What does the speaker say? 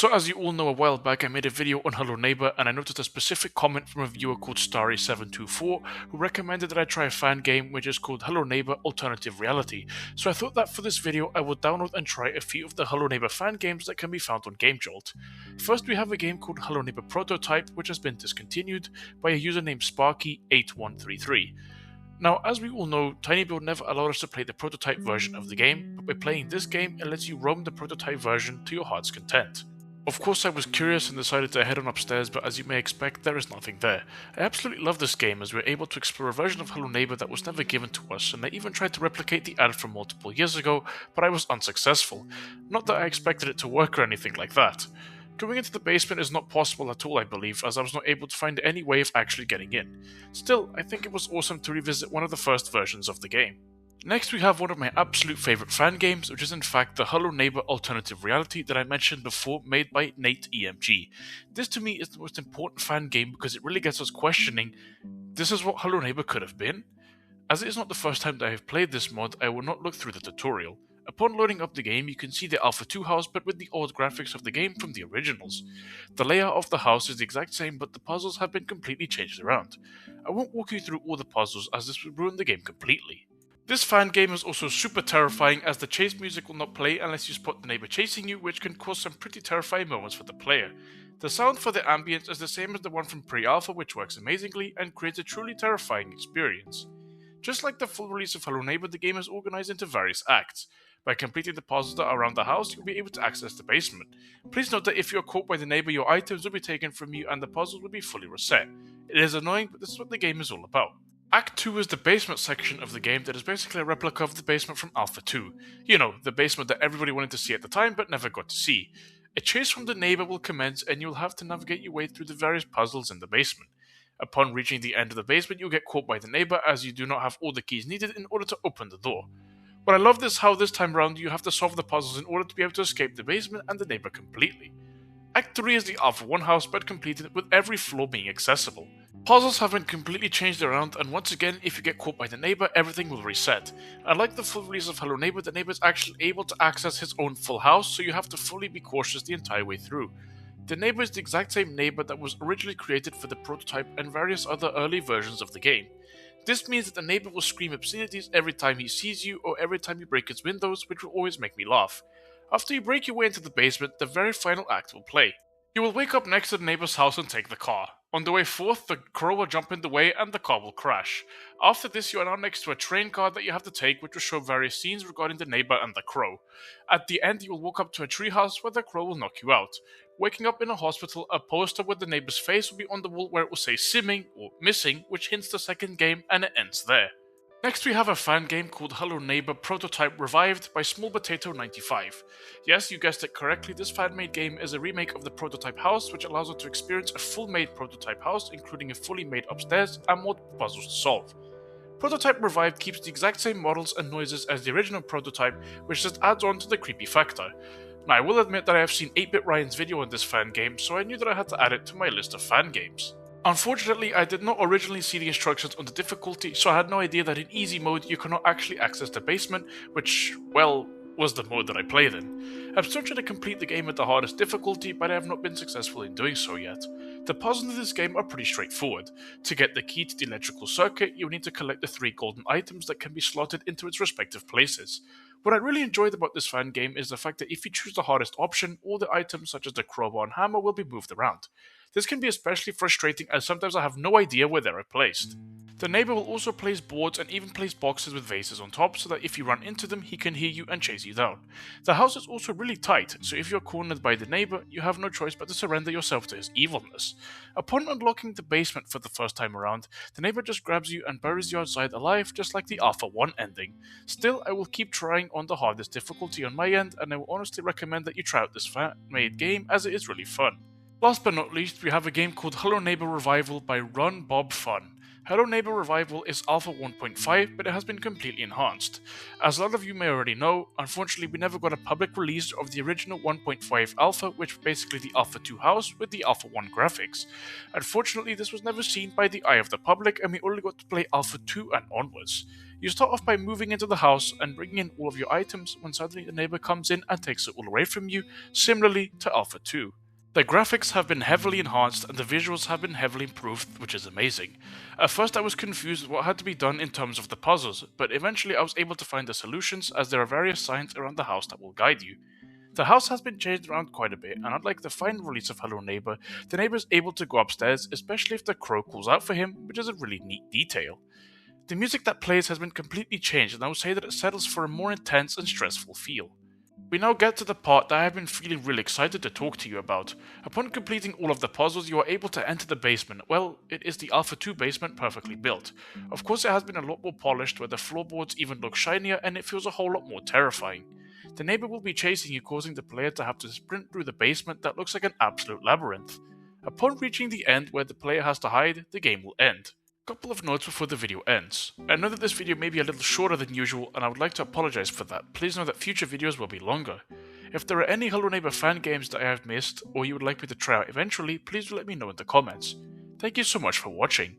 So as you all know, a while back I made a video on Hello Neighbor and I noticed a specific comment from a viewer called Starry724 who recommended that I try a fan game which is called Hello Neighbor Alternative Reality. So I thought that for this video I would download and try a few of the Hello Neighbor fan games that can be found on GameJolt. First we have a game called Hello Neighbor Prototype which has been discontinued by a user named Sparky8133. Now, as we all know, TinyBuild never allowed us to play the prototype version of the game, but by playing this game, it lets you roam the prototype version to your heart's content. Of course I was curious and decided to head on upstairs, but as you may expect, there is nothing there. I absolutely love this game as we were able to explore a version of Hello Neighbor that was never given to us, and I even tried to replicate the ad from multiple years ago, but I was unsuccessful. Not that I expected it to work or anything like that. Going into the basement is not possible at all, I believe, as I was not able to find any way of actually getting in. Still, I think it was awesome to revisit one of the first versions of the game. Next we have one of my absolute favourite fan games, which is in fact the Hello Neighbor Alternative Reality that I mentioned before, made by Nate EMG. This to me is the most important fan game because it really gets us questioning, this is what Hello Neighbor could have been? As it is not the first time that I have played this mod, I will not look through the tutorial. Upon loading up the game, you can see the Alpha 2 house but with the old graphics of the game from the originals. The layout of the house is the exact same, but the puzzles have been completely changed around. I won't walk you through all the puzzles as this would ruin the game completely. This fan game is also super terrifying as the chase music will not play unless you spot the neighbor chasing you, which can cause some pretty terrifying moments for the player. The sound for the ambience is the same as the one from pre-alpha, which works amazingly and creates a truly terrifying experience. Just like the full release of Hello Neighbor, the game is organized into various acts. By completing the puzzles that are around the house, you'll be able to access the basement. Please note that if you are caught by the neighbor, your items will be taken from you and the puzzles will be fully reset. It is annoying, but this is what the game is all about. Act 2 is the basement section of the game that is basically a replica of the basement from Alpha 2. You know, the basement that everybody wanted to see at the time but never got to see. A chase from the neighbor will commence and you'll have to navigate your way through the various puzzles in the basement. Upon reaching the end of the basement, you'll get caught by the neighbor as you do not have all the keys needed in order to open the door. What I love is how this time around you have to solve the puzzles in order to be able to escape the basement and the neighbor completely. Act 3 is the Alpha 1 house but completed with every floor being accessible. Puzzles have been completely changed around and once again, if you get caught by the neighbor, everything will reset. Unlike the full release of Hello Neighbor, the neighbor is actually able to access his own full house, so you have to fully be cautious the entire way through. The neighbor is the exact same neighbor that was originally created for the prototype and various other early versions of the game. This means that the neighbor will scream obscenities every time he sees you or every time you break his windows, which will always make me laugh. After you break your way into the basement, the very final act will play. You will wake up next to the neighbor's house and take the car. On the way forth, the crow will jump in the way and the car will crash. After this, you are now next to a train car that you have to take, which will show various scenes regarding the neighbor and the crow. At the end, you will walk up to a treehouse where the crow will knock you out. Waking up in a hospital, a poster with the neighbor's face will be on the wall where it will say simming or missing, which hints the second game, and it ends there. Next we have a fan game called Hello Neighbor Prototype Revived by SmallPotato95. Yes, you guessed it correctly, this fan-made game is a remake of the prototype house, which allows us to experience a full-made prototype house, including a fully made upstairs and more puzzles to solve. Prototype Revived keeps the exact same models and noises as the original prototype, which just adds on to the creepy factor. Now I will admit that I have seen 8-Bit Ryan's video on this fan game, so I knew that I had to add it to my list of fan games. Unfortunately, I did not originally see the instructions on the difficulty, so I had no idea that in easy mode you cannot actually access the basement, which, well, was the mode that I played in. I've still tried to complete the game at the hardest difficulty, but I have not been successful in doing so yet. The puzzles in this game are pretty straightforward. To get the key to the electrical circuit, you need to collect the 3 golden items that can be slotted into its respective places. What I really enjoyed about this fan game is the fact that if you choose the hardest option, all the items such as the crowbar and hammer will be moved around. This can be especially frustrating as sometimes I have no idea where they are placed. The neighbor will also place boards and even place boxes with vases on top so that if you run into them, he can hear you and chase you down. The house is also really tight, so if you're cornered by the neighbor, you have no choice but to surrender yourself to his evilness. Upon unlocking the basement for the first time around, the neighbor just grabs you and buries you outside alive, just like the Alpha 1 ending. Still, I will keep trying on the hardest difficulty on my end, and I will honestly recommend that you try out this fan-made game as it is really fun. Last but not least, we have a game called Hello Neighbor Revival by Run Bob Fun. Hello Neighbor Revival is Alpha 1.5, but it has been completely enhanced. As a lot of you may already know, unfortunately we never got a public release of the original 1.5 Alpha, which was basically the Alpha 2 house with the Alpha 1 graphics. Unfortunately, this was never seen by the eye of the public, and we only got to play Alpha 2 and onwards. You start off by moving into the house and bringing in all of your items when suddenly the neighbor comes in and takes it all away from you, similarly to Alpha 2. The graphics have been heavily enhanced and the visuals have been heavily improved, which is amazing. At first I was confused with what had to be done in terms of the puzzles, but eventually I was able to find the solutions as there are various signs around the house that will guide you. The house has been changed around quite a bit, and unlike the final release of Hello Neighbor, the neighbor is able to go upstairs, especially if the crow calls out for him, which is a really neat detail. The music that plays has been completely changed, and I would say that it settles for a more intense and stressful feel. We now get to the part that I have been feeling really excited to talk to you about. Upon completing all of the puzzles, you are able to enter the basement. Well, it is the Alpha 2 basement perfectly built. Of course, it has been a lot more polished, where the floorboards even look shinier, and it feels a whole lot more terrifying. The neighbor will be chasing you, causing the player to have to sprint through the basement that looks like an absolute labyrinth. Upon reaching the end where the player has to hide, the game will end. Couple of notes before the video ends. I know that this video may be a little shorter than usual, and I would like to apologize for that. Please know that future videos will be longer. If there are any Hello Neighbor fan games that I have missed, or you would like me to try out eventually, please do let me know in the comments. Thank you so much for watching.